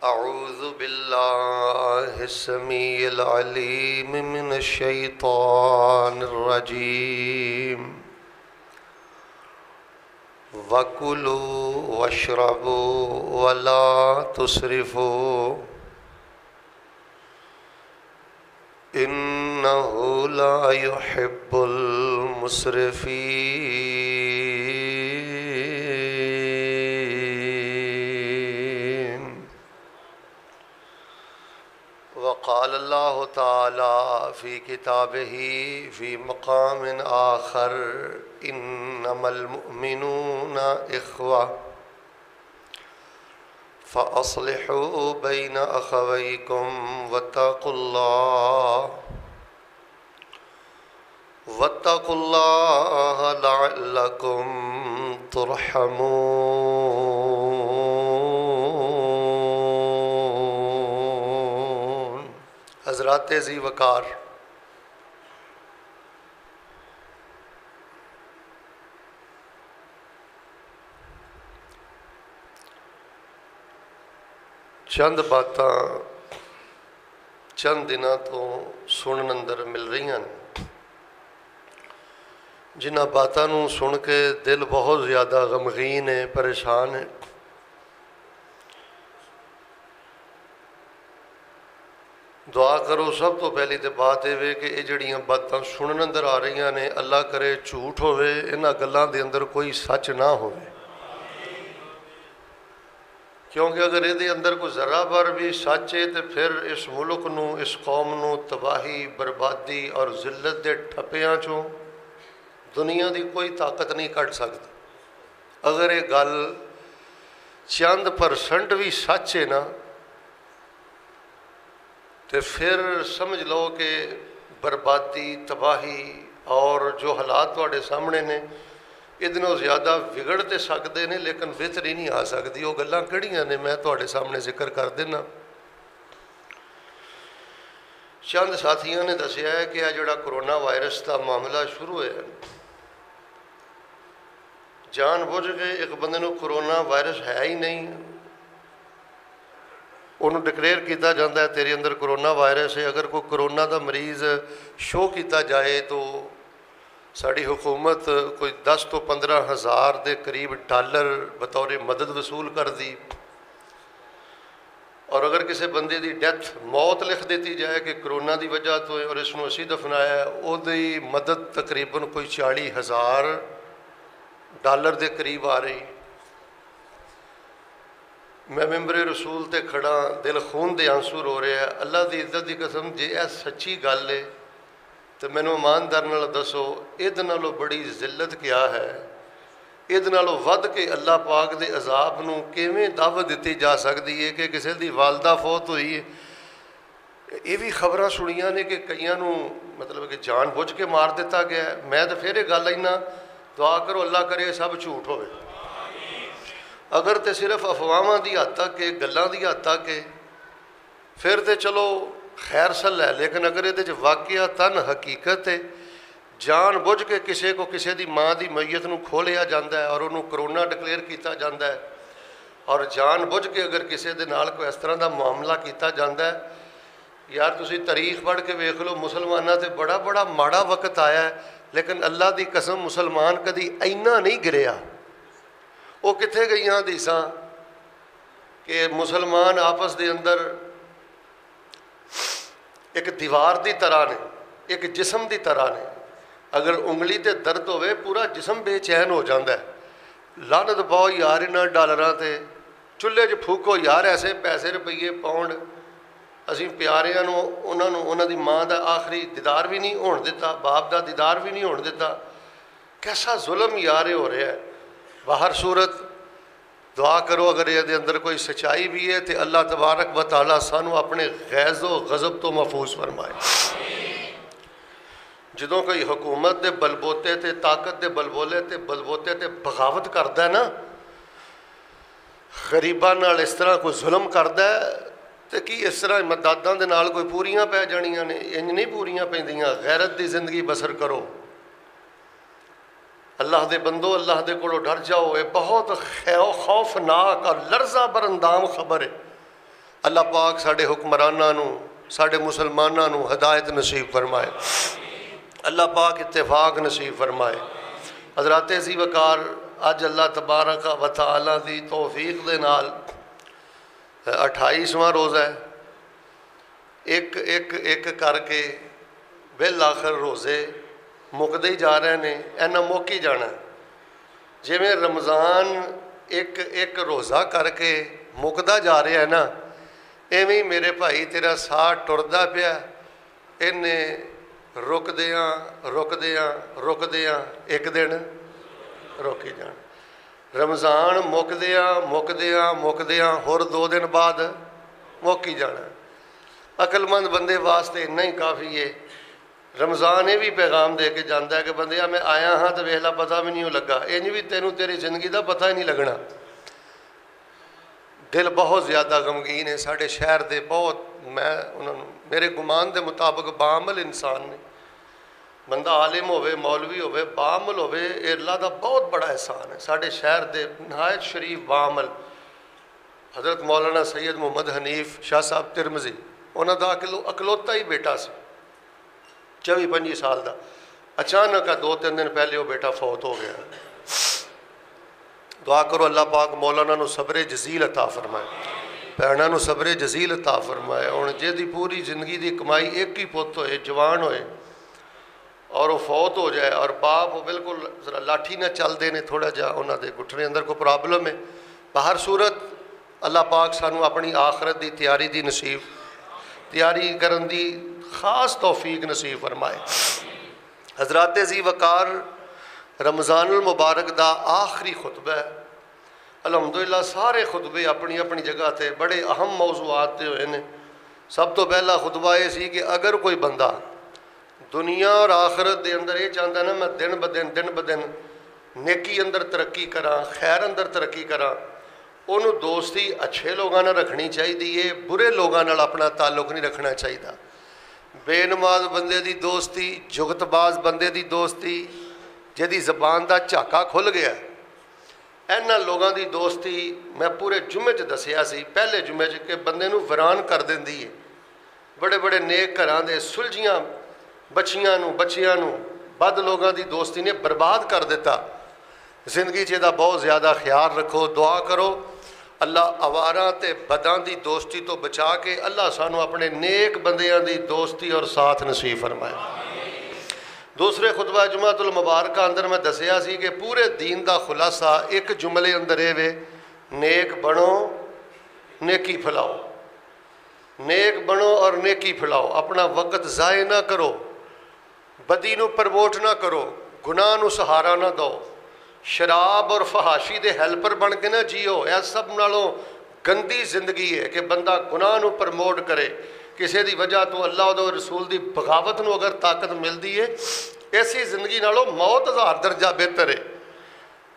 اعوذ باللہ السمیع العلیم من الشیطان الرجیم وَكُلُوا وَاشْرَبُوا وَلَا تُسْرِفُوا إِنَّهُ لَا يُحِبُّ الْمُسْرِفِينَ وقال اللہ تعالی فی کتابہ فی مقام آخر انما المؤمنون اخوہ فاصلحوا بین اخویکم واتقوا اللہ لعلکم ترحمون۔ حضرات ذی وقار، چند باتاں چند دنوں تو سنن اندر مل رہی ہیں جنہاں باتاں نوں سن کے دل بہت زیادہ غمگین ہے، پریشان ہے۔ دعا کرو سب تو پہلی تو بات یہ کہ یہ جڑیاں باتاں سنن اندر آ رہی ہیں نے اللہ کرے جھوٹ ہوئے، انہاں گلاں دے اندر کوئی سچ نہ ہوئے، کیونکہ اگر یہ اندر کوئی ذرہ بھر بھی سچ ہے تو پھر اس ملک نو، اس قوم نو تباہی، بربادی اور ذلت دے ٹھپیاں چوں دنیا دی کوئی طاقت نہیں کٹ سکتی۔ اگر یہ گل چند % بھی سچ ہے نا تو پھر سمجھ لو کہ بربادی، تباہی اور جو حالات تواڈے سامنے نے ادنوں زیادہ بگڑ تے سکتے ہیں لیکن بہتری نہیں آ سکتی۔ وہ گلاں کہڑیاں نے میں تواڈے سامنے ذکر کر دینا۔ چند ساتھیوں نے دسیا ہے کہ یہ جڑا کرونا وائرس کا معاملہ شروع ہے، جان بوجھ کے ایک بندے نو کرونا وائرس ہے ہی نہیں، انہوں ڈکلیئر کیتا جاتا ہے تیرے اندر کرونا وائرس ہے۔ اگر کوئی کرونا دا مریض شو کیتا جائے تو ساری حکومت کوئی 10 تو 15 ہزار دے قریب ڈالر بطور مدد وصول کر دی، اور اگر کسی بندے دی ڈیتھ، موت لکھ دیتی جائے کہ کرونا دی وجہ تو ہے اور اس نو اسی دفنایا ہے، وہ دی مدد تقریباً کوئی 40,000 ڈالر دے قریب آ رہی۔ میں ممبر رسول تے کھڑا، دل خون دے آنسو رو رہے ہیں۔ اللہ دی عزت دی قسم جے اے سچی گل ہے تو مینوں ایماندار نال دسو ادھ نالوں بڑی ذلت کیا ہے، ادھ نالوں ود کے اللہ پاک دے عذاب نو کیویں دعوت دیتی جا سکتی ہے کہ کسی دی والدہ فوت ہوئی ہے۔ یہ بھی خبراں سنیاں نے کہ کئیاں نو مطلب کہ جان بوجھ کے مار دیتا گیا ہے۔ میں تو پھر یہ گل اینا دعا کرو اللہ کرے سب جھوٹ ہوئے۔ اگر تے صرف افواہاں دی حد تک ہے، گلاں دی حد تک ہے، پھر تے چلو خیر سل ہے، لیکن اگر یہ واقعہ تن حقیقت ہے، جان بوجھ کے کسی کو کسی دی ماں دی میت نو کھولیا جاندہ ہے اور انہوں کرونا ڈکلیئر کیتا جاندہ ہے، اور جان بوجھ کے اگر کسی دے نال کوئی اس طرح دا معاملہ کیتا جاندہ ہے، یار تسی تاریخ پڑھ کے ویکھ لو، مسلمانہ تے بڑا بڑا ماڑا وقت آیا ہے، لیکن اللہ دی قسم مسلمان کدی اینا نہیں گریا۔ وہ کتھے گئیاں حدیثاں کہ مسلمان آپس دے اندر ایک دیوار دی طرح نے، ایک جسم دی طرح نے، اگر انگلی تے درد ہوئے پورا جسم بے چین ہو جاندہ ہے۔ لعنت پاؤ یار انہاں ڈالراں تے، چولہے جو پھوکو یار ایسے پیسے روپیے پاؤنڈ، اسی پیاریاں نو انہاں دی ماں دا آخری دیدار بھی نہیں ہون دیتا، باپ دا دیدار بھی نہیں ہون دیتا۔ کیسا ظلم یار ہو رہا ہے۔ باہر صورت دعا کرو اگر یہ دے اندر کوئی سچائی بھی ہے تو اللہ تبارک و تعالیٰ سانو اپنے غیظ و غضب تو محفوظ فرمائے۔ جدوں کوئی حکومت دے بلبوتے تے، طاقت دے بلبوتے تے بغاوت کردا ہے نا، غریباں نال اس طرح کوئی ظلم کردا ہے تو کی اس طرح امداداں دے نال کوئی پوریاں پہ جانیاں نے؟ انج نہیں پوریاں پیندیاں۔ غیرت دی زندگی بسر کرو، اللہ دے بندو اللہ دے کولو ڈر جاؤ۔ یہ بہت خوفناک اور لرزہ بر اندام خبر ہے۔ اللہ پاک ساڈے حکمراناں نوں ساڈے مسلماناں نوں ہدایت نصیب فرمائے، اللہ پاک اتفاق نصیب فرمائے۔ حضرات عزیز وقار، اج اللہ تبارک و تعالی دی توفیق دے نال 28واں روزہ ہے، ایک ایک ایک کر کے بالآخر روزے مکدے ہی جا رہے ہیں، اینا مک ہی جانا ہے۔ جویں رمضان ایک ایک روزہ کر کے مکدا جا رہا ہے نا، ایویں میرے بھائی تیرا ساہ ٹردا پیا، انہیں رکدیاں ایک دن روک ہی جان۔ رمضان مکدیاں ہور 2 دن بعد مک ہی جانا۔ عقل مند بندے واسطے اتنا ہی کافی ہے۔ رمضان یہ بھی پیغام دے کے جانا ہے کہ بندیا میں آیا ہاں تو ویخ لا پتہ بھی نہیں لگا، انج بھی تینوں تیری زندگی دا پتہ ہی نہیں لگنا۔ دل بہت زیادہ غمگین ہے ساڈے شہر دے، بہت میرے گمان دے مطابق بعمل انسان نے، بندہ عالم ہوئے مولوی ہوئے بعمل ہوئے، اے اللہ دا بہت بڑا احسان ہے۔ ساڈے شہر دے نہایت شریف بعمل حضرت مولانا سید محمد حنیف شاہ صاحب ترمذی، انہاں دا اکلوتا ہی بیٹا سی 24-25 سال دا، اچانک 2-3 دن پہلے وہ بیٹا فوت ہو گیا۔ دعا کرو اللہ پاک مولانا نو صبر جزیل عطا فرمائے، بھیناں نو صبر جزیل عطا فرمائے۔ ہن جے دی پوری زندگی دی کمائی ایک ہی پت ہوئے، جوان ہوئے، اور وہ فوت ہو جائے، اور باپ وہ بالکل ذرا لاٹھی نہ چل دے نے، تھوڑا جا انہاں دے گھٹنے اندر کوئی پرابلم ہے۔ بہر صورت اللہ پاک سانو اپنی آخرت دی تیاری کرن دی خاص توفیق نصیب فرمائے۔ حضرات عزیز وقار، رمضان المبارک دا آخری خطبہ ہے۔ الحمدللہ سارے خطبے اپنی اپنی جگہ تے بڑے اہم موضوعات تے ہوئے نے۔ سب تو پہلا خطبہ یہ سی کہ اگر کوئی بندہ دنیا اور آخرت دے اندر یہ چاہتا ہے نا میں دن بدن نیکی اندر ترقی کراں، خیر اندر ترقی کراں، انہوں دوستی اچھے لوگاں نہ رکھنی چاہیے، برے لوگاں نال اپنا تعلق نہیں رکھنا چاہیے۔ بے نماز بندے دی دوستی، جگت باز بندے دی دوستی، جدی زبان دا جھاکا کھل گیا، اینا لوگاں دی دوستی میں پورے جمعے دسیا سی، پہلے جمعے کہ بندے نو ویران کر دیندی ہے۔ بڑے بڑے نیک گھراں دے سلجھیاں بچیاں نو بد لوگاں دی دوستی نے برباد کر دیتا۔ زندگی دا بہت زیادہ خیال رکھو، دعا کرو اللہ آواراں تے بداں دی دوستی تو بچا کے اللہ سانو اپنے نیک بندیاں دی دوستی اور ساتھ نصیب فرمائے۔ دوسرے خطبہ جمعۃ المبارکہ اندر میں دسیا سی کہ پورے دین دا خلاصہ ایک جملے اندر وے، نیک بنو نیکی پھیلاؤ، نیک بنو اور نیکی پھیلاؤ، اپنا وقت ضائع نہ کرو، بدی نو پروموٹ نہ کرو، گناہ نو سہارا نہ دو، شراب اور فحاشی دے ہیلپر بن کے نہ جیو۔ یہ سب نالوں گندی زندگی ہے کہ بندہ گناہ نو پروموٹ کرے، کسی دی وجہ تو اللہ و رسول دی بغاوت نو اگر طاقت ملتی ہے، ایسی زندگی نالوں موت 1000 درجہ بہتر ہے۔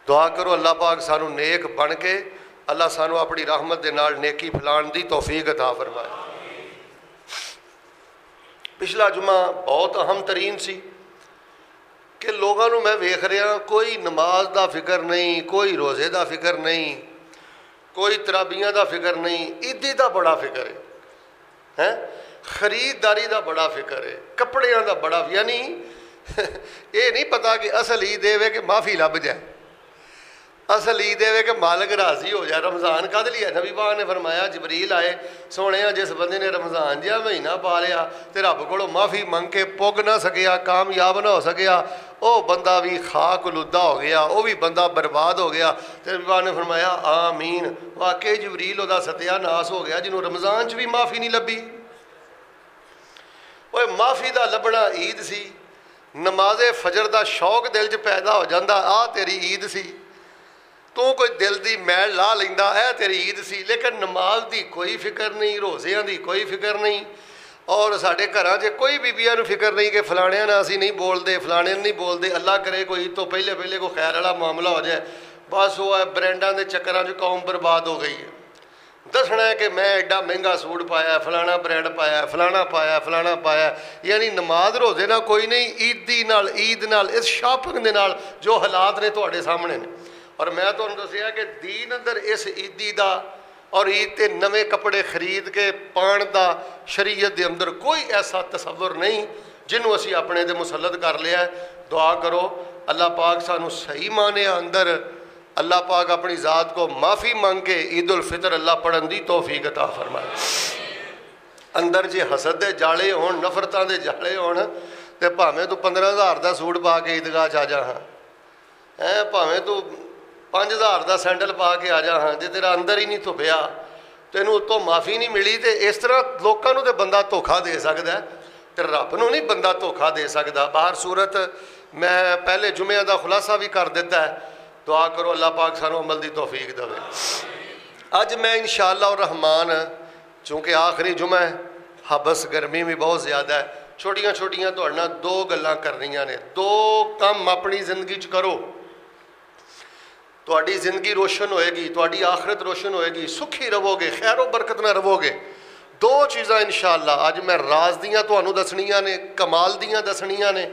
دعا کرو اللہ پاک سانو نیک بن کے اللہ سانو اپنی رحمت دے نال نیکی پھیلان دی توفیق عطا فرمائے۔ پچھلا جمعہ بہت اہم ترین سی کہ لوگاں نو میں ویکھ رہا، کوئی نماز دا فکر نہیں، کوئی روزے دا فکر نہیں، کوئی تراویحاں دا فکر نہیں، عیدی دا بڑا فکر ہے، خریداری دا بڑا فکر ہے، کپڑیاں دا بڑا، یعنی یہ نہیں پتا کہ اصل عید ہے کہ معافی لب جائے، اصل عید ہے کہ مالک راضی ہو جائے۔ رمضان کد لیا؟ نبی پاک نے فرمایا جبریل آئے، سونے جس بندے نے رمضان جہا مہینہ پا لیا تے رب کولوں معافی منگ کے پگ نہ سکیا، کامیاب نہ ہو سکیا، وہ بندہ بھی خاک لدہ ہو گیا، وہ بھی بندہ برباد ہو گیا۔ تے نبی پاک نے فرمایا آمین، واقعی جبریل وہ ستیا ناس ہو گیا جنہوں رمضان چ بھی معافی نہیں لبھی۔ وہ معافی دا لبنا عید سی، نماز فجر دا شوق دل چ پیدا ہو جاندہ، آ تیری عید سی، تو کوئی دل دی میل لا لیندا، اے تیری عید سی، لیکن نماز دی کوئی فکر نہیں، روزیاں دی کوئی فکر نہیں، اور ساڈے گھراں چ کوئی بیبیاں نو فکر نہیں کہ فلاڑیاں نال اسی نہیں بولدے، فلانے نہیں بولدے، اللہ کرے کوئی عید تو پہلے کوئی خیر والا معاملہ ہو جائے، بس وہ برینڈاں دے چکراں چ قوم برباد ہو گئی ہے۔ دسنا ہے کہ میں ایڈا مہنگا سوٹ پایا، فلانا برینڈ پایا، فلانا پایا، یعنی نماز روزے نہ کوئی نہیں، عید نال اس شاپنگ دے نال جو حالات نے تواڈے سامنے نے۔ اور میں تمہیں دسیا کہ دین اندر اس عیدی دا اور عید تے نویں کپڑے خرید کے پان دا شریعت دے اندر کوئی ایسا تصور نہیں جنہوں اسی اپنے دے مسلط کر لیا ہے۔ دعا کرو اللہ پاک سانو صحیح معنی اندر اللہ پاک اپنی ذات کو معافی مانگ کے عید الفطر اللہ پڑھن دی توفیق عطا فرمائے۔ اندر جی حسد دے جالے ہون، نفرتاں دے جالے ہون تے بھاویں تو 15,000 دا سوٹ پا کے عیدگاہ چ آ جا ہاں، بھاویں تو 5,000 دا سینڈل پا کے آ جا ہاں، جے تیرا اندر ہی نہیں تھپیا تینوں اتوں معافی نہیں ملی تے اس طرح لوکاں نوں تے بندہ دھوکھا دے سکدا ہے تے رب نوں نہیں بندہ دھوکھا دے سکدا۔ باہر صورت میں پہلے جمعہ دا خلاصہ بھی کر دیتا ہے۔ دعا کرو اللہ پاک سانو عمل دی توفیق دے۔ اج میں انشاءاللہ الرحمن چونکہ آخری جمعہ ہے، حبس گرمی بھی بہت زیادہ ہے، چھوٹیاں چھوٹیاں تہاڈے نال دو گلاں کرنیاں نے۔ دو کم اپنی زندگی چ کرو، تہاڈی زندگی روشن ہوئے گی، تہاڈی آخرت روشن ہوئے گی، سکھی رہو گے، خیر و برکت نہ رہو گے۔ دو چیزاں انشاءاللہ اج میں راز دیاں تہانوں دسنیاں نے، کمال دیاں دسنیاں نے،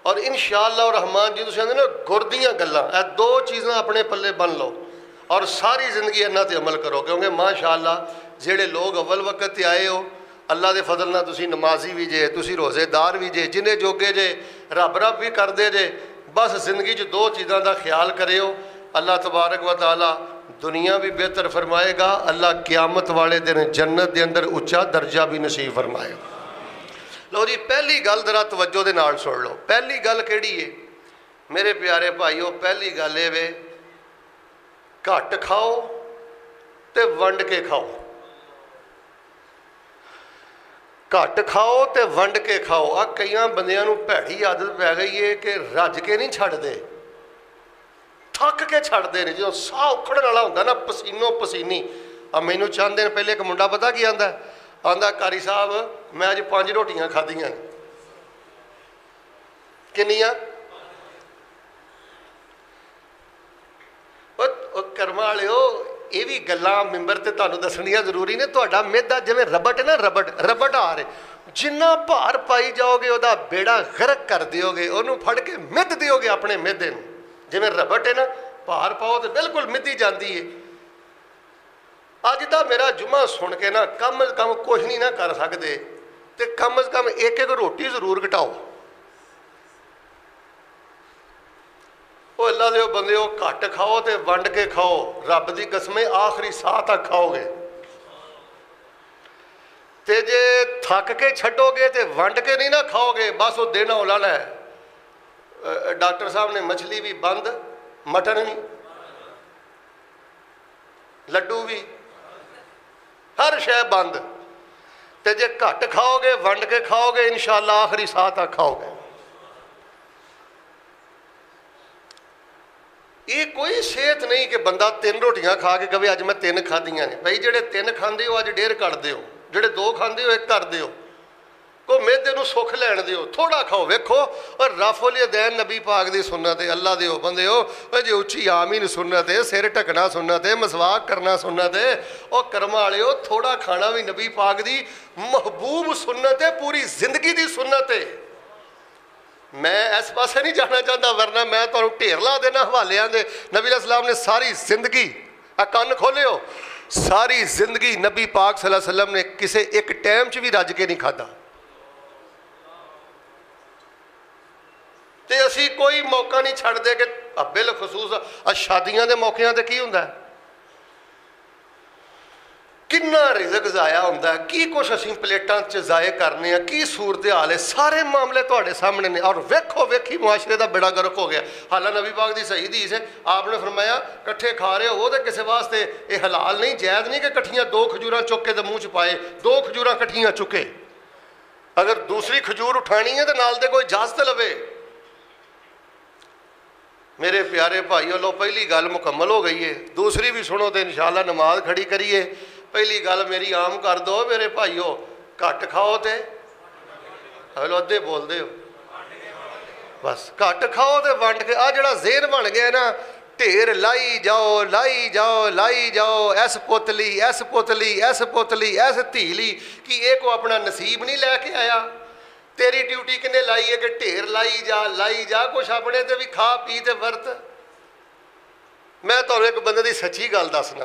اور انشاءاللہ الرحمن جی تسی آندے نا گر دیاں گلاں، اے دو چیزاں اپنے پلے بن لو اور ساری زندگی انہاں تے عمل کرو، کیونکہ ماشاءاللہ جڑے لوگ اول وقت تے آئے ہو اللہ دے فضل نال تسی نمازی بھی جے، تسی روزے دار بھی جے، جنے جوگے جے رب رب بھی کر دے جے، بس زندگی چ دو چیزاں دا خیال کریو، اللہ تبارک و تعالی دنیا بھی بہتر فرمائے گا، اللہ قیامت والے دن جنت دے اندر اونچا درجہ بھی نصیب فرمائے گا۔ لو جی پہلی گل ذرا توجہ دے نال سن لو۔ پہلی گل کیڑی ہے میرے پیارے بھائیو؟ پہلی گل یہ وے گھٹ کھاؤ تے ونڈ کے کھاؤ، گھٹ کھاؤ تے ونڈ کے کھاؤ۔ آ کئیاں بندیاں نوں بھیڑی عادت پی گئی ہے کہ رج کے نہیں چھڈ دے، تھک کے چھڈ دے نے، جدوں ساہ اکھڑن والا ہوندا نا پسینوں پسینی۔ مینوں چند دن پہلے ایک منڈا پتہ کی آندا ہے، آندا قاری صاحب میں اج 5 روٹیاں کھادیاں نے۔ کنیاں؟ کرم والےو یہ بھی گلاں ممبر تے تانوں دسنیاں ضروری نے۔ تہاڈا میدا جویں ربٹ ہے نا، ربٹ آ رہے، جنہ بھار پائی جاؤ گے وہ بیڑا غرق کر دیو گے، انہوں پھڑ کے مد دیو گے اپنے میدے نوں۔ جویں ربٹ ہے نا، بھار پاؤ تو بالکل مدی جاندی ہے۔ اج دا میرا جمعہ سن کے نا کم از کم کچھ نہیں نہ کر سکتے تے کم از کم ایک روٹی ضرور گھٹاؤ۔ وہ اللہ دے بندیو گھٹ کھاؤ تے ونڈ کے کھاؤ، رب دی قسم آخری ساہ تک کھاؤ گے تے جے تھک کے چھڈو گے تے ونڈ کے نہیں نہ کھاؤ گے، بس وہ دینا اولن ہے۔ ڈاکٹر صاحب نے مچھلی بھی بند، مٹن بھی، لڈو بھی، ہر شے بند، تے جے گھٹ کھاؤ گے ونڈ کے کھاؤ گے انشاءاللہ آخری ساہ تک کھاؤ گے۔ یہ کوئی صحت نہیں کہ بندہ 3 روٹیاں کھا کے کہے اج میں 3 کھادیاں نے۔ بھائی جڑے 3 کھاندے ہو اج 1.5 کر دیو، جڑے 2 کھاندے ہو 1 کر دیو، کو میدے نوں سکھ لین دیو، تھوڑا کھاؤ۔ ویکھو اور رف الیدین نبی پاک دی سنت ہے، اللہ دیو بندیو جی اچھی آمین سنت ہے، سر ٹکنا سنت ہے، مسواک کرنا سنت ہے، اور کرم والےو تھوڑا کھانا بھی نبی پاک دی محبوب سنت ہے، پوری زندگی دی سنت ہے۔ میں اس پاسے نہیں جانا چاہتا، ورنہ میں تو ڈھیر لا دینا حوالے دے۔ نبی علیہ السلام نے ساری زندگی کان کھولے ہو، ساری زندگی نبی پاک صلی اللہ علیہ وسلم نے کسے ایک ٹائم چ بھی رج کے نہیں کھادا۔ تے اسی کوئی موقع نہیں چھڑ دے کہ بالخصوص شادیاں دے موقعوں تے کی ہوندا ہے، کنا رزق ضائع ہوتا ہے، کی کچھ اسی پلیٹاں چ ضائع کرنے ہیں، کی صورتحال ہے، سارے معاملے تہاڈے سامنے نے، اور ویکھو ویکھی معاشرے دا بیڑا گرک ہو گیا۔ حالانکہ نبی پاک دی صحیح حدیث ہے، آپ نے فرمایا کٹھے کھا رہے ہو تے کسے واسطے یہ حلال نہیں جائز نہیں کہ کٹھیاں 2 کھجوراں چک کے تے منہ چ پائے، 2 کھجوراں کٹھیاں چکے، اگر دوسری کھجور اٹھانی ہے تو نال دے کوئی اجازت لوے۔ میرے پیارے بھائیو لو پہلی گل مکمل ہو گئی ہے، دوسری بھی سنو تو انشاءاللہ نماز کھڑی کریے۔ پہلی گل میری عام کر دو میرے بھائیو، گھٹ کھاؤ تے ہلو ادھے بول دے ہو، بس گھٹ کھاؤ تے ونڈ کے۔ آ جڑا ذہن بن گیا نا، ڈھیر لائی جاؤ لائی جاؤ لائی جاؤ، ایس پوتلی ایس پوتلی ایس پوتلی ایس تھیلی، کہ یہ کو اپنا نصیب نہیں لے کے آیا؟ تیری ڈیوٹی کنے لائی ہے کہ ڈھیر لائی جا کچھ اپنے تے بھی کھا پی تے ورت۔ میں تمہیں ایک بندے دی سچی گل دسنا،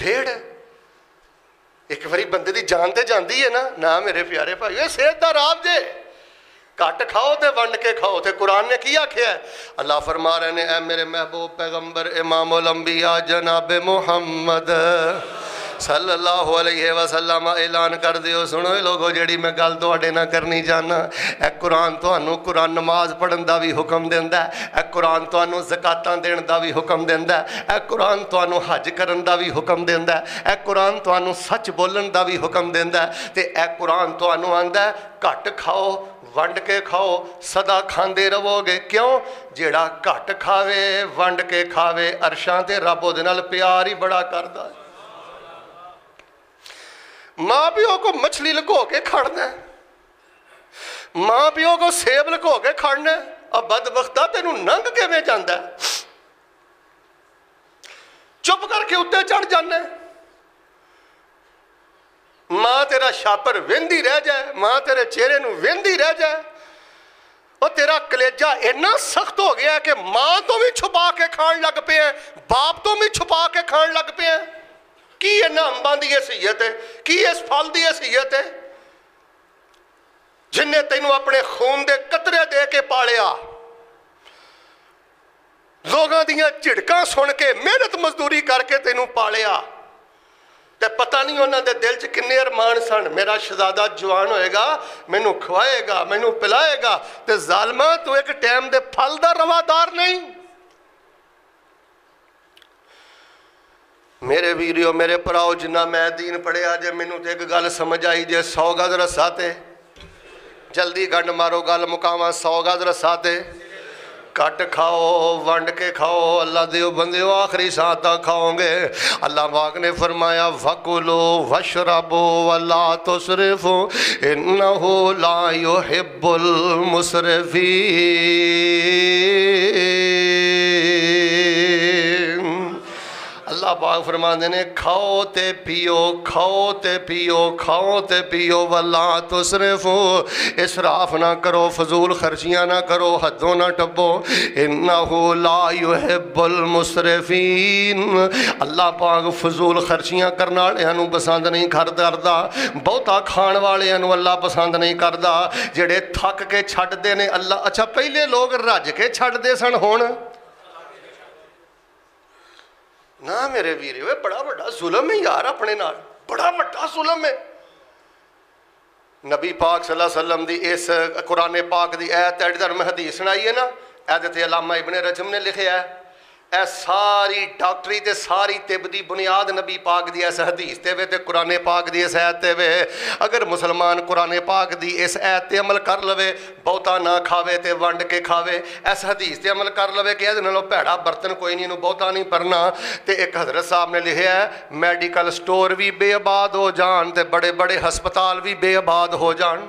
ڈھیڑ ایک باری بندے دی جان تے جاندی ہے نا میرے پیارے بھائی یہ صحت دا راز جے گھٹ کھاؤ تے ونڈ کے کھاؤ تے قرآن نے کی آکھیا ہے اللہ فرما رہے ہیں اے میرے محبوب پیغمبر امام الانبیاء جناب محمد صلی اللہ علیہ وسلم اعلان کر دیو سنو لوگو جیڑی میں گل تواڈے نہ کرنی جانا اے قرآن تانوں قرآن نماز پڑھن دا بھی حکم دیندا ہے اے قرآن تانوں زکاتاں دین دا بھی حکم دیندا ہے اے قرآن تانوں حج کرن دا بھی حکم دیندا ہے اے قرآن تانوں سچ بولن دا بھی حکم دیندا ہے تے اے قرآن تانوں آندا ہے گھٹ کھاؤ ونڈ کے کھاؤ سدا کھاندے رہو گے کیوں جیڑا گھٹ کھاوے ونڈ کے کھاوے عرشاں تے رب دے نال پیار ہی بڑا کردا ہے ماں پیو کو مچھلی لکو کے کھڑنا ہے ماں پیو کو سیب لکو کے کھڑنا ہے اب بدبختہ تینوں ننگ کے میں جاندہ ہے چپ کر کے اتے چڑھ جانا ہے ماں تیرا شاپر ویندی رہ جائے ماں تیرے چہرے نو ویندی رہ جائے اور تیرا کلیجہ اتنا سخت ہو گیا ہے کہ ماں تو بھی چھپا کے کھان لگ پہ ہیں باپ تو بھی چھپا کے کھان لگ پہ ہیں کی یہ نامبان دی حیثیت ہے کی اس پھل دی حیثیت ہے جن نے تینوں اپنے خون دے قطرے دے کے پالیا لوگاں دیاں جھڑکاں سن کے محنت مزدوری کر کے تینوں پالیا تے پتہ نہیں انہاں دے دل چ کنے ارمان سن میرا شہزادہ جوان ہوئے گا مینوں کھوائے گا مینوں پلائے گا تے ظالمہ تو ایک ٹائم دے پھل دا روادار نہیں میرے ویڈیو میرے پراؤ جنہ میں دین پڑھے آجے مینوں تے ایک گل سمجھ آئی جے 100 گز رساتے جلدی گنڈ مارو گل مقامہ 100 گز رساتے کٹ کھاؤ ونڈ کے کھاؤ اللہ دیو بندیو آخری ساتھ کھاؤں گے اللہ پاک نے فرمایا وَكُلُوا وَاشْرَبُوا وَلَا تُسْرِفُوا إِنَّهُ لَا يُحِبُّ الْمُسْرِفِينَ اللہ پاک فرماندے نے کھاؤ تے پیو کھاؤ تے پیو کھاؤ تے پیو وَلَا تُسْرِفُوا اسراف نہ کرو فضول خرچیاں نہ کرو حدوں نہ ٹپو إِنَّهُ لَا يُحِبُّ الْمُسْرِفِينَ اللہ پاک فضول خرچیاں کرنا والےاں پسند نہیں کردا بہتا کھان والےاں اللہ پسند نہیں کردا جڑے تھک کے چھڈ دے نے اللہ اچھا پہلے لوگ رج کے چھڈ دے سن ہون نہ میرے ویرے ہوئے بڑا بڑا ظلم ہے یار اپنے نال بڑا بڑا ظلم ہے نبی پاک صلی اللہ علیہ وسلم دی اس قرآن پاک دی ایت ایڈر میں حدیث سنائی ہے نا ایت علامہ ابن رجب نے لکھے ہے اے ساری ڈاکٹری تے ساری طب دی بنیاد نبی پاک دی اس حدیث تے وے تے قرآن پاک دی اس ایت تے وے اگر مسلمان قرآن پاک دی اس ایت تے عمل کر لوے بہتا نہ کھاوے تے ونڈ کے کھاوے اس حدیث تے عمل کر لوے کہ ایدھے نلو پیڑا برتن کوئی نہیں بہتا نہیں پرنا تے ایک حضرت صاحب نے لکھے ہے میڈیکل سٹور بھی بے آباد ہو جان تے بڑے بڑے ہسپتال بھی بے آباد ہو جان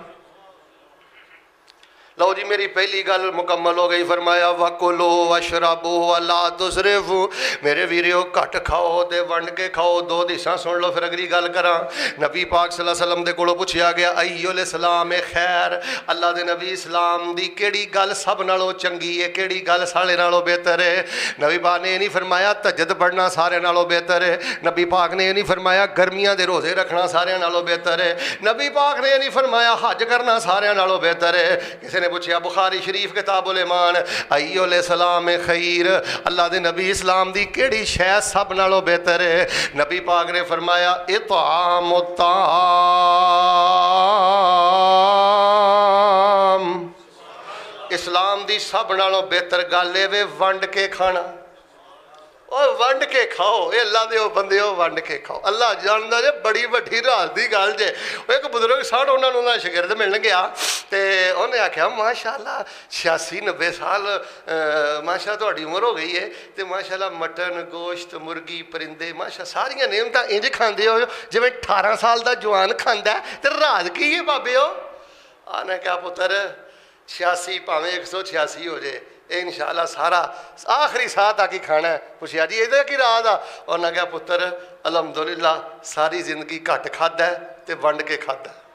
لو جی میری پہلی گل مکمل ہو گئی فرمایا وَكُلُوا وَاشْرَبُوا وَلَا تُسْرِفُوا میرے ویریو کٹ کھاؤ تے ونڈ کے کھاؤ دو دیساں سن لو پھر اگلی گل کراں نبی پاک صلی اللہ علیہ وسلم دے کولوں پوچھیا گیا ایو الاسلام خیر اللہ دے نبی اسلام دی کیڑی گل سب نالوں چنگی ہے کیڑی گل سارے نالوں بہتر ہے نبی پاک نے یہ نہیں فرمایا تہجد پڑھنا سارے نالوں بہتر ہے نبی پاک نے یہ نہیں فرمایا گرمیاں دے روزے رکھنا سارے نالوں بہتر ہے نبی پاک نے یہ نہیں فرمایا حج کرنا سارے نالوں بہتر ہے کسی نے پوچھا بخاری شریف کتاب الایمان ایو الاسلام خیر اللہ دے نبی اسلام دی کیڑی شے سب نالوں بہتر ہے نبی پاک نے فرمایا اطعام الطعام اسلام دی سب نالوں بہتر گل ہے ونڈ کے کھانا اور ونڈ کے کھاؤ اے اللہ دے بندے ہو ونڈ کے کھاؤ اللہ جاندا جے بڑی وڈی راز دی گل جے ایک بزرگ سن انہاں نوں شاگرد ملن گیا تے انہیں آکھیا ماشاءاللہ 86-90 سال ماشاء تہاڈی عمر ہو گئی ہے تے ماشاءاللہ مٹن گوشت مرغی پرندے ماشاء ساریاں نعمتاں انج کھاندے ہو جویں 18 سال دا جوان کھاندا ہے تے راز کی ہے بابے ہو آنے کہا پتر 86 پاویں 186 ہو جائے انشاءاللہ سارا آخری ساتھ آکی کھانا ہے پوچھیا جی یہ کی راز آ اور نہ کہا پتر الحمدللہ ساری زندگی کٹ کھادا ہے تے ونڈ کے کھادا ہے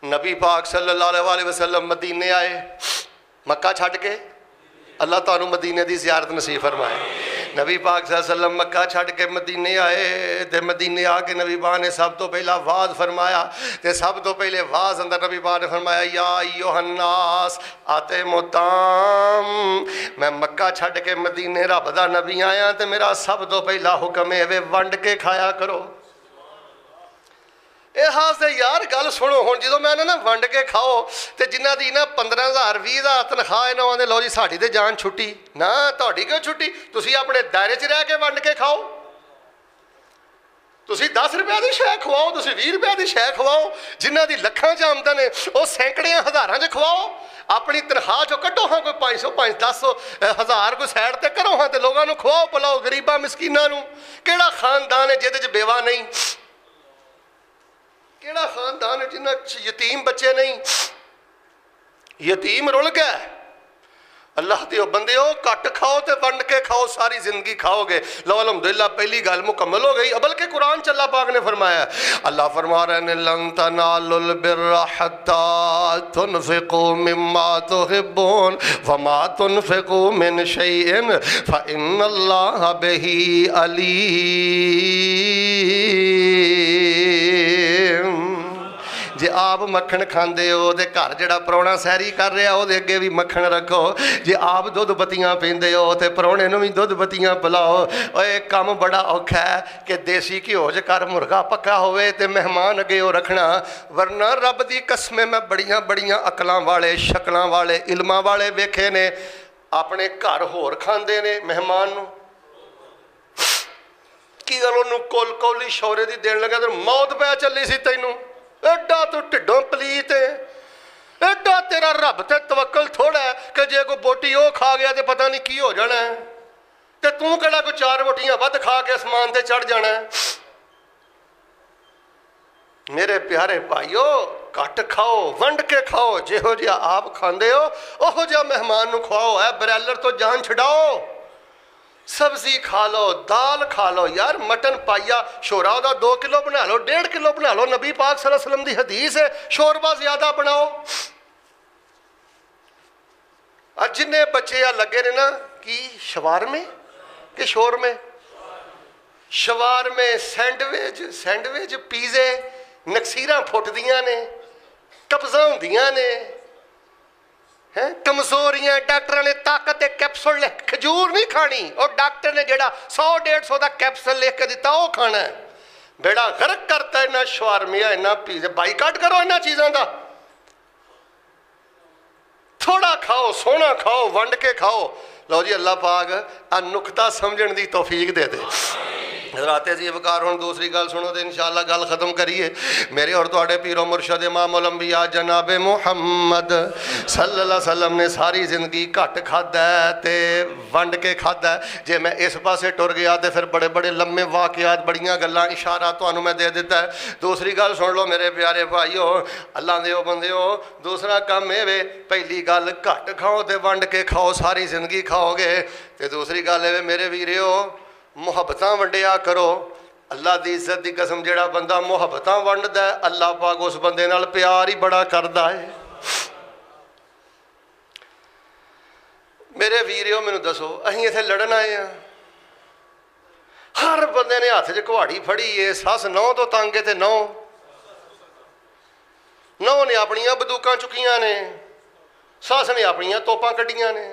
نبی پاک صلی اللہ علیہ وسلم مدینے آئے مکہ چھڑ کے اللہ تعالیٰ مدینے دی زیارت نصیب فرمائے نبی پاک صلی اللہ علیہ وسلم مکہ چھڑ کے مدینے آئے تے مدینے آ کے نبی پاک نے سب تو پہلا واز فرمایا تے سب تو پہلے واز اندر نبی پاک نے فرمایا یا ایھا الناس اطعموا الطعام، میں مکہ چھڑ کے مدینے رب دا نبی آیا تے میرا سب تو پہلا حکم ہے وے ونڈ کے کھایا کرو۔ یہ خاص یار گل سنو ہوں جدو میں نا ونڈ کے کھاؤ تو جنہ دی نا 15,000 20,000 تنخواہ نہ آدھے لو جی ساڑی تے جان چھٹی نہ تہاڈی کیوں چھٹی، تسی اپنے دائرے چ رہ کے ونڈ کے کھاؤ، تسی 10 روپے دی شے کھواؤ، تسی 20 روپے دی شے کھواؤ، جنہ دی لکھاں چ آمدن ہے وہ سینکڑیاں ہزاراں چ کھواؤ، اپنی تنخواہ چو کٹو ہاں کوئی 500 500 10,000 کوئی سائڈ تے کرو ہاں تے لوگاں نو کھواؤ پلاؤ غریباں مسکیناں نو۔ کیڑا خاندان ہے جہدے چ بیوہ نہیں، کیڑا خاندان ہے جنہ یتیم بچے نہیں، یتیم رل گئے۔ اللہ دیو بندیو کٹ کھاؤ تے ونڈ کے کھاؤ ساری زندگی کھاؤ گے۔ لو الحمدللہ پہلی گل مکمل ہو گئی، بلکہ قرآن چ اللہ پاک نے فرمایا ہے، اللہ فرما رہے ہیں لن تنالوا البر حتى تنفقوا مما تحبون وما تنفقوا من شيء فإن الله به عليم۔ جے آپ مکھن کھاندے ہو تے گھر جڑا پرونا سیری کر رہا وہ اگے بھی مکھن رکھو، جے آپ دودھ بتیاں پیندے ہو تے پرونے نو بھی دودھ بتیاں پلاؤ۔ اوے کام بڑا اوکھا ہے کہ دیسی گھیو چ کر مرغا پکا ہوئے تے مہمان اگے وہ رکھنا، ورنہ رب دی قسمیں میں بڑیاں بڑیاں عقلاں والے شکلاں والے علماں والے ویکھے نے اپنے گھر ہور کھاندے نے مہمان نو کی گل انہوں کول کولی شورے دی دین لگا تے موت پہ چلی سی تینوں، ایڈا تو ٹھڈوں پلیت ہے، ایڈا تیرا رب تے توکل تھوڑا ہے کہ جے کو بوٹی وہ کھا گیا تے پتہ نہیں کی ہو جانا ہے تے تو کہڑا کو 4 بوٹیاں ود کھا کے اسمان تے چڑھ جانا ہے۔ میرے پیارے بھائیو کٹ کھاؤ ونڈ کے کھاؤ، جہو جہا آپ کھاندے ہو اوہو جہا مہمان نو کھواؤ۔ ہے برائلر تو جان چھڈاؤ، سبزی کھا لو دال کھا لو، یار مٹن پائیا شورا دا 2 کلو بنا لو 1.5 کلو بنا لو، نبی پاک صلی اللہ علیہ وسلم دی حدیث ہے شوربہ زیادہ بناؤ۔ اور جنہیں بچے لگے نے نا کی شوارمے کہ شورمے، شوارمے سینڈویج پیزے نکسیراں پھٹ دیاں نے قبضاں ہوندیاں نے، کمزوریاں، ڈاکٹر نے طاقت کیپسول لکھ کھجور نہیں کھانی، اور ڈاکٹر نے جڑا 100-150 دا کیپسول لکھ کے دیتا وہ کھانا ہے۔ بیڑا غرق کرتا ہے نہ شوارمیا نہ پیزے، بائیکاٹ کرو انہاں چیزاں دا، تھوڑا کھاؤ سونا کھاؤ ونڈ کے کھاؤ۔ لو جی اللہ پاک نقطہ سمجھن دی توفیق دے دے۔ حضرات عزیز وقار ہوں دوسری گل سنو تو انشاءاللہ گل ختم کریے۔ میرے اور تواڈے پیر و مرشد امام الانبیاء جناب محمد صلی اللہ علیہ وسلم نے ساری زندگی گھٹ کھادا ہے تے ونڈ کے کھادا ہے۔ جے میں اس پاسے ٹر گیا تے پھر بڑے بڑے لمبے واقعات بڑیاں گلاں اشارہ تانوں میں دے دیتا ہے۔ دوسری گل سن لو میرے پیارے بھائیو اللہ دیو بندیو، دوسرا کام اے وے پہلی گل گھٹ کھاؤ تے ونڈ کے کھاؤ ساری زندگی کھاؤ گے، تے دوسری گل اے میرے ویریو محبتاں ونڈیا کرو۔ اللہ دی عزت دی قسم جڑا بندہ محبتاں ونڈدا ہے اللہ پاک اس بندے نال پیار ہی بڑا کردا ہے۔ میرے ویریو مینوں دسو اہیں ایتھے لڑن آئے ہیں، ہر بندے نے ہاتھ 'چ کہاڑی پھڑی ہے، سس نو تو تنگ ہے تے نو نے اپنیاں بندوقاں چکیاں نے، سس نے اپنیاں توپاں کڈیاں نے،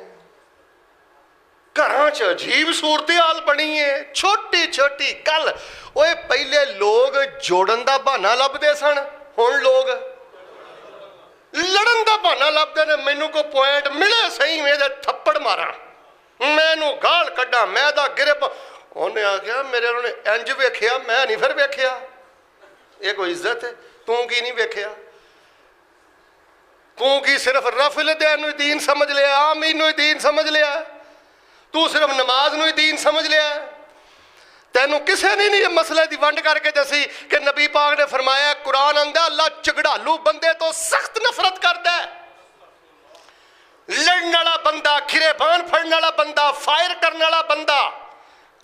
گھراں 'چ عجیب صورتحال بنی ہے، چھوٹی چھوٹی گل۔ اوے پہلے لوگ جوڑن دا بہانہ لبدے سن، ہن لوگ لڑن دا بہانہ لبدے نے۔ مینوں کو پوائنٹ ملے صحیح میں دے تھپڑ ماراں، مینوں گال کڈاں، میں دا گرب۔ انہیں آخیا میرے انہوں نے انج ویکھیا میں نہیں پھر ویکھیا، یہ کوئی عزت ہے؟ تو کی نہیں ویکھیا؟ تو کی صرف رفل دین نو دین سمجھ لیا، آمین نو دین سمجھ لیا، تو صرف نماز نو دین سمجھ لیا؟ تینوں کسے نے نہیں مسئلے دی ونڈ کر کے دسی کہ نبی پاک نے فرمایا قرآن اندر اللہ چگڑالو بندے تو سخت نفرت کرتا ہے۔ لڑن والا بندہ، گریبان پھڑن والا بندہ، فائر کرنے والا بندہ،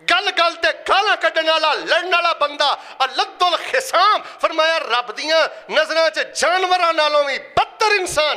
گل گل تے گالاں کڈن والا، لڑن والا بندہ، الد الخصام فرمایا رب دیاں نظراں چ جانوراں نالوں بھی بدتر انسان۔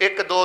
1 2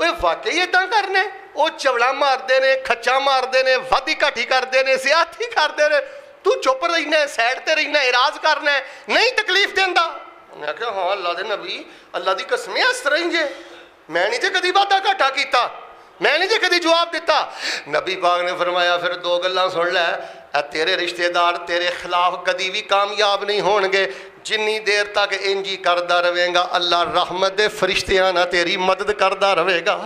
وہ واقعی اداں کرنے؟ وہ چوڑا مارتے ہیں، کھچا مارتے ہیں، وادی گھاٹی کرتے ہیں، سیاحتی کرتے ہیں، تو چپ رہنا ہے، سائڈ تے رہنا ہے، اعراض کرنا ہے، نہیں تکلیف دینا؟ انہیں آخیا ہاں اللہ دے نبی، اللہ دی قسم اس طرح ہی جے، میں نہیں تے کدی وعدہ گھاٹا کیتا، میں نہیں تے کدی جواب دیتا۔ نبی پاک نے فرمایا پھر دو گلاں سن لے، اے تیرے رشتہ دار تیرے خلاف کدی بھی کامیاب نہیں ہون گے جنی دیر تک انجی کردہ رہے گا، اللہ رحمت دے فرشتیاں نہ تیری مدد کردہ رہے گا۔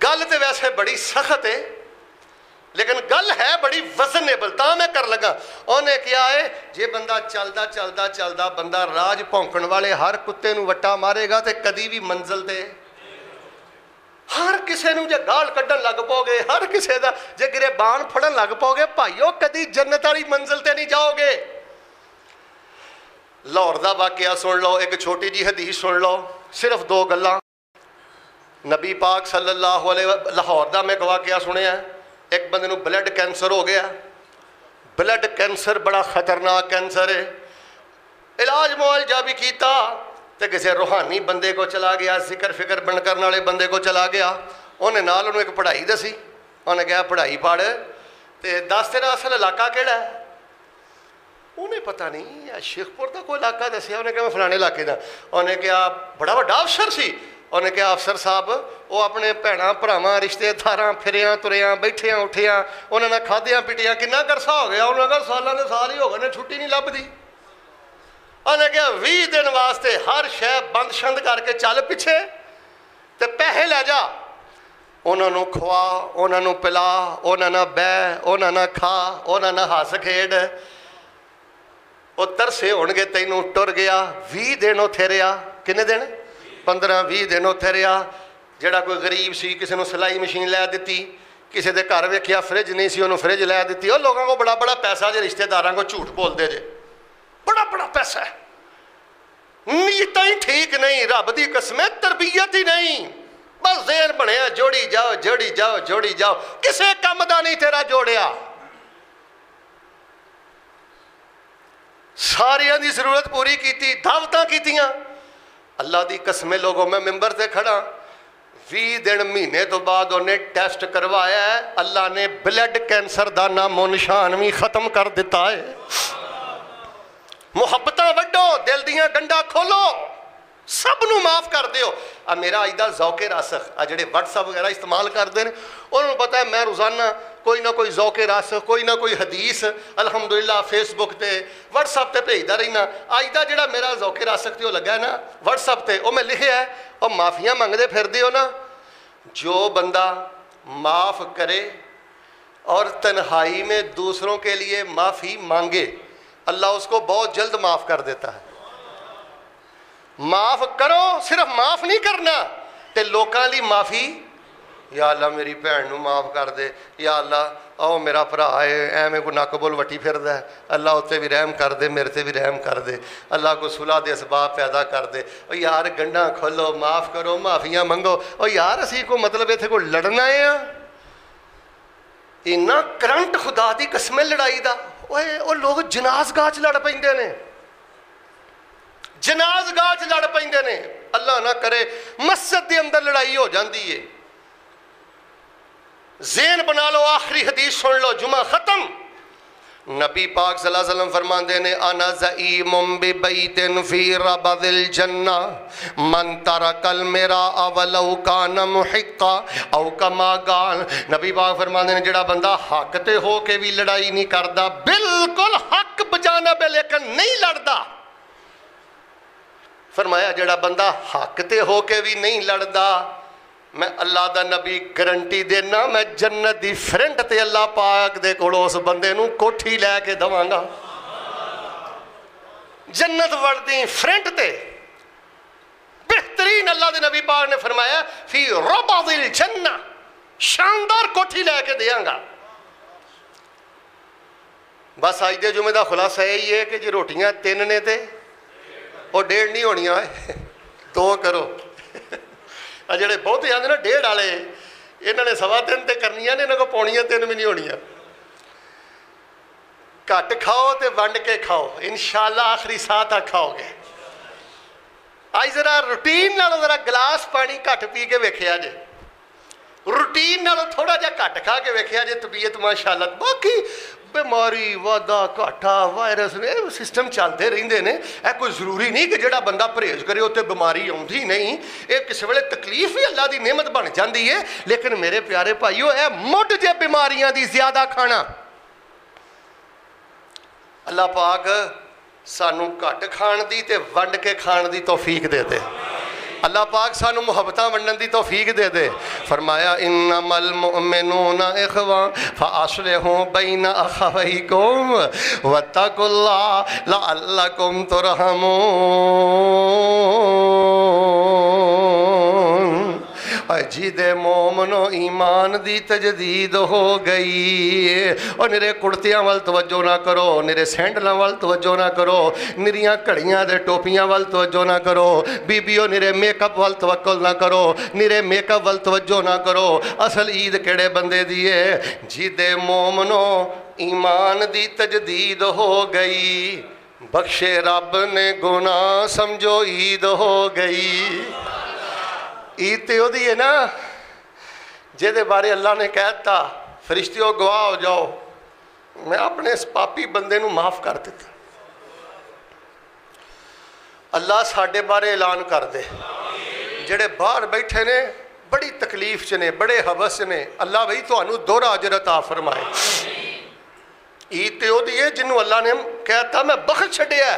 گل تے ویسے بڑی سخت ہے لیکن گل ہے بڑی وزنیبل، تا میں کر لگا۔ انہیں کیا ہے جے بندہ چلدا چلدا چلدا بندہ راج پونکن والے ہر کتے نو وٹا مارے گا تے کدی بھی منزل تے ہر کسے نو جے گال کڈن لگ پاؤ گے، ہر کسے دا جے گریبان پھڑن لگ پاؤ گے، بھائیو کدی جنت والی منزل تے نہیں جاؤ گے۔ لاہور دا واقعہ سن لو، ایک چھوٹی جی حدیث سن لو، صرف دو گلاں۔ نبی پاک صلی اللہ علیہ وسلم، لاہور دا میں ایک واقعہ سنیا ہے، ایک بندے نو بلڈ کینسر ہو گیا۔ بلڈ کینسر بڑا خطرناک کینسر ہے، علاج معالجہ بھی کیتا تے کسی روحانی بندے کو چلا گیا، ذکر فکر بن کرنے والے بندے کو چلا گیا، انہیں نال انہوں ایک پڑھائی دسی، انہیں کہا پڑھائی پڑھ تے دس تیرا اصل علاقہ کیڑا ہے؟ انہیں پتہ نہیں، شیخ پور دا کوئی علاقہ دسیا، انہیں کہا میں فلانے علاقے دا، انہیں کہا بڑا بڑا افسر سی، انہیں کہا افسر صاحب وہ اپنے بھیناں بھراواں رشتے داراں پھریاں تریاں بیٹھیاں اٹھیاں انہوں نے کھادیاں پیٹیاں کنا عرصہ ہو گیا؟ انہوں نے کہا سالاں دے سال ہی ہو گئے نے، چھٹی نہیں لبھی۔ انہیں کہا 20 دن واسطے ہر شے بند شند کر کے چل پیچھے تے پیسے لے جا، انہوں نے کھوا، انہوں نے پلا، انہوں نے بہ، انہوں نے کھا، انہوں نے ہس کھیڈ، وہ ترسے ہون گے تینوں ٹر گیا۔ 20 دن اتھے رہا، کنے دن؟ 15-20 دن اتھے رہا۔ جڑا کوئی غریب سی کسی نے سلائی مشین لے دیتی، کسی دے گھر ویکھیا فریج نہیں سی انہوں فریج لے دیتی۔ اور لوگوں کو بڑا بڑا پیسہ جے رشتہ داراں کو جھوٹ بول دے جے، بڑا بڑا پیسہ ہے، نیتاں ہی ٹھیک نہیں، رب دی قسم تربیت ہی نہیں، بس ذہن بنیا جوڑی جاؤ جوڑی جاؤ جوڑی جاؤ، کسے کم دا نہیں تیرا جوڑیا۔ ساریاں دی ضرورت پوری کیتی، دعوتاں کیتیاں۔ اللہ دی قسم لوگوں میں ممبر تے کھڑا، 20 دن مہینے تو بعد انہیں ٹیسٹ کروایا ہے، اللہ نے بلڈ کینسر دا نام و نشان بھی ختم کر دیتا ہے۔ محبتاں وڈو، دل دیاں گنڈا کھولو، سب نو معاف کر دیو۔ میرا اجدہ ذوق راسخ جڑے واٹس ایپ وغیرہ استعمال کرتے ہیں انہوں نے پتا ہے میں روزانہ کوئی نہ کوئی ذوق راسخ کوئی نہ کوئی حدیث الحمدللہ فیس بک تے واٹس ایپ تے بھیجدا رہنا۔ اجدہ جڑا میرا ذوق راسخ تے وہ لگا ہے نا واٹس ایپ تے، وہ میں لکھیا ہے اور معافیاں منگدے پھر دیو نا، جو بندہ معاف کرے اور تنہائی میں دوسروں کے لیے معافی مانگے اللہ اس کو بہت جلد معاف کر دیتا ہے۔ معاف کرو، صرف معاف نہیں کرنا تے لوکاں لی معافی، یا اللہ میری بھین نو معاف کر دے، یا اللہ او میرا بھرا ہے ایویں کو نک بول وٹی پھردا ہے، اللہ اتنے بھی رحم کر دے، میرے تے بھی رحم کر دے، اللہ کو صلح دے اسباب پیدا کر دے۔ او یار گنڈاں کھولو، معاف کرو، معافیاں منگو۔ او یار اسی کو مطلب اتنے کو لڑنا ہے اینا کرنٹ خدا دی قسم لڑائی دا، وہ لوگ جناز گاہ چ لڑ پیندے نے، جناز گاہ چ لڑ پیندے نے، اللہ نہ کرے مسجد دے اندر لڑائی ہو جاندی ہے۔ ذہن بنا لو، آخری حدیث سن لو، جمعہ ختم۔ نبی پاک صلی اللہ علیہ وسلم فرماندے نے انا زعیم ببیت فی ربض الجنہ من ترک المراء ولو کان محقا او کما قال۔ نبی پاک فرماندے نے جڑا بندہ حق تے ہو کے بھی لڑائی نہیں کردا، بالکل حق بجانب ہے لیکن نہیں لڑدا، فرمایا جڑا بندہ حق تے ہو کے بھی نہیں لڑدا، میں اللہ دا نبی گارنٹی دینا میں جنت دی فرنٹ تے اللہ پاک دے کولوں اس بندے نو کوٹھی لے کے دواں گا، جنت وڑدی فرنٹ تے بہترین۔ اللہ دے نبی پاک نے فرمایا فی ربض الجنہ، شاندار کوٹھی لے کے دیاں گا۔ بس آج دے جمعے دا خلاصہ یہی ہے کہ جی روٹیاں 3 نے تے وہ 1.5 نہیں ہونیاں، 2 کرو۔ جڑے بہت آتے نا 1.5 والے، انہوں نے 3.25 تے کرنیاں نے، انہوں کو پونیاں 3 بھی نہیں ہونیاں۔ گھٹ کھاؤ تے ونڈ کے کھاؤ، انشاءاللہ آخری ساتھ تک کھاؤ گے۔ اج ذرا روٹین نالوں ذرا گلاس پانی گھٹ پی کے ویکھیا جے، روٹین نالوں تھوڑا جہا گھٹ کھا کے ویکھیا جے، طبیعت ماشاءاللہ. باقی بیماری وادا گھاٹا وائرس نے سسٹم چلتے رہتے ہیں. یہ کوئی ضروری نہیں کہ جڑا بندہ پرہیز کرے اتنے بیماری آتی نہیں. یہ کسی ویلے تکلیف بھی اللہ دی نعمت بن جاتی ہے. لیکن میرے پیارے بھائیو اے مڈ جے بیماریاں دی زیادہ کھانا. اللہ پاک سانو گھٹ کھان دی تے ونڈ کے کھان دی توفیق دے دے. اللہ پاک سانو محبتاں ونڈن دی توفیق دے دے. فرمایا انما المؤمنون اخوہ فاصلحوا بین اخویکم واتقوا اللہ لعلکم ترحمون. جی دے مومنو ایمان دی تجدید ہو گئی. اور نرے کڑتیاں وال توجہ نہ کرو، نرے سینڈلاں وال توجہ نہ کرو، نریاں کڑیاں دے ٹوپیاں وال توجہ نہ کرو، بیبیو نرے میک اپ وال توکل نہ کرو، نرے میک اپ وال توجہ نہ کرو. اصل عید کیڑے بندے دی ہے؟ جی دے مومنو ایمان دی تجدید ہو گئی، بخشے رب نے گناہ سمجھو عید ہو گئی. عید تے دی ہے نا جے دے بارے اللہ نے کہتا فرشتیوں گواہ ہو جاؤ میں اپنے اس پاپی بندے نو معاف کر دیتا. اللہ ساڈے بارے اعلان کر دے جڑے باہر بیٹھے نے بڑی تکلیف چ نے بڑے حوث نے، اللہ بھائی تانوں دوہرا اجر عطا فرمائے. عید تے دی ہے جنوں اللہ نے کہتا میں بخش چھڈیا.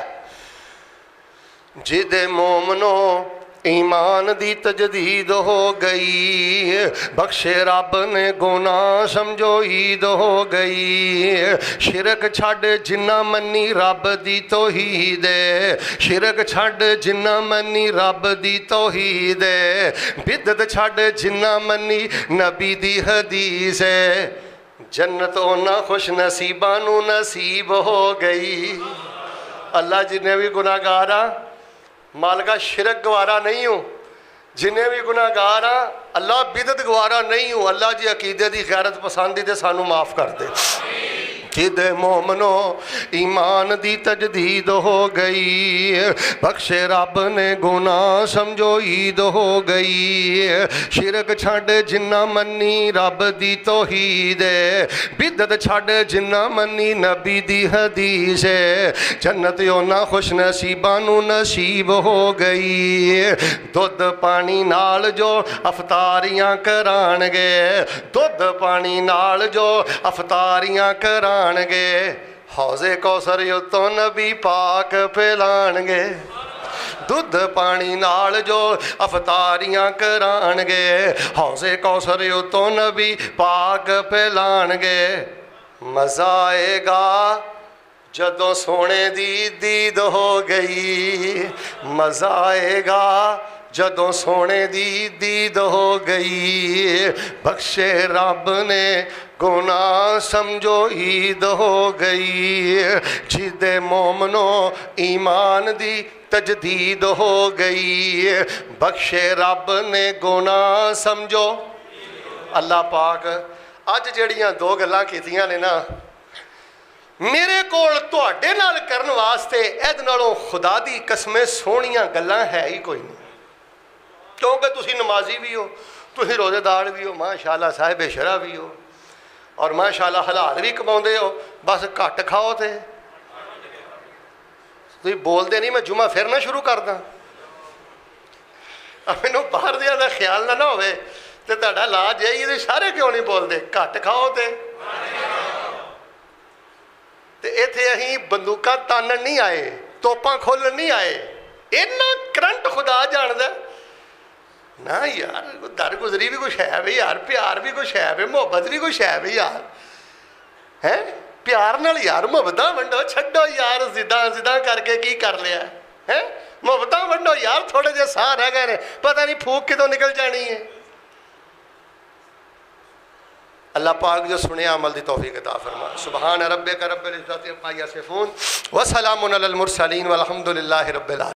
جی دے مومنو ایمان دی تجدید ہو گئی، بخشے رب نے گناہ سمجھو عید ہو گئی. شرک چھڈ جنہ منی رب دی توحید، شرک چھڈ جنہ منی رب دی توحید، بدعت چھڈ جنہ منی نبی دی حدیث، جنت انہاں خوش نصیباں نو نصیب ہو گئی. اللہ جنہیں بھی گناہ گارا مالکہ شرک گوارا نہیں ہوں، جنہیں بھی گناہ گارا اللہ بدعت گوارا نہیں ہوں. اللہ جی عقیدے دی غیرت پسندی دے سانو معاف کر دے. جد مومنو ایمان دی تجدید ہو گئی، بخشے رب نے گناہ سمجھو عید ہو گئی. شرک چھڈ جنہ منی رب دی توحید، بدعت چھڈ جنہ منی نبی دی حدیث، جنت انہاں خوش نصیباں نو نصیب ہو گئی. دودھ پانی نال جو افطاریاں کران گے، دودھ پانی نال جو افطاریاں کران گے، حوض کوثر یتوں نبی پاک پھیلان گے. دودھ پانی نال جو افطاریاں کران گے، حوض کوثر یتوں نبی پاک پھیلان گے. مزہ آئے گا جدوں سونے دی دید ہو گئی، مزہ آئے گا جدوں سونے دی دید ہو گئی. بخشے رب نے گناہ سمجھو عید ہو گئی. جد مومنو ایمان دی تجدید ہو گئی، بخشے رب نے گناہ سمجھو. اللہ پاک اج جڑیاں دو گلاں کیتیاں نے نا میرے کول تواڈے نال کرن واسطے اید نالوں خدا دی قسمیں سونیاں گلاں ہے ہی کوئی نہیں. کیونکہ تسی نمازی بھی ہو، تسی روزے دار بھی ہو، ماشاءاللہ صاحب شرع بھی ہو، اور ماشاءاللہ حلال بھی کماؤندے ہو. بس گھٹ کھاؤ تے تسی بولدے نہیں. میں جمعہ پھر نہ شروع کر داں مینوں باہر دیاں دا خیال نہ ہوئے تے تہاڈا لاج یہ سارے کیوں نہیں بولدے گھٹ کھاؤ تے ایتھے اہیں بندوقاں تانن نہیں آئے، توپاں کھولن نہیں آئے. اینا کرنٹ خدا جاندے نا یار. درگزری بھی کچھ ہے بھی یار، پیار بھی کچھ ہے بھی، محبت بھی کچھ ہے بھی یار. ہے پیار نال یار محبتاں ونڈو، چھڈو یار زداں کر کے کی کر لیا ہے. محبتاں ونڈو یار، تھوڑے جے ساہ رہ گئے پتہ نہیں پھوک کدوں نکل جانی ہے. اللہ پاک جو سنے عمل دی توفیق عطا فرما. سبحان ربک رب العزت عما یصفون وسلام علی المرسلین والحمد للہ رب العالمین.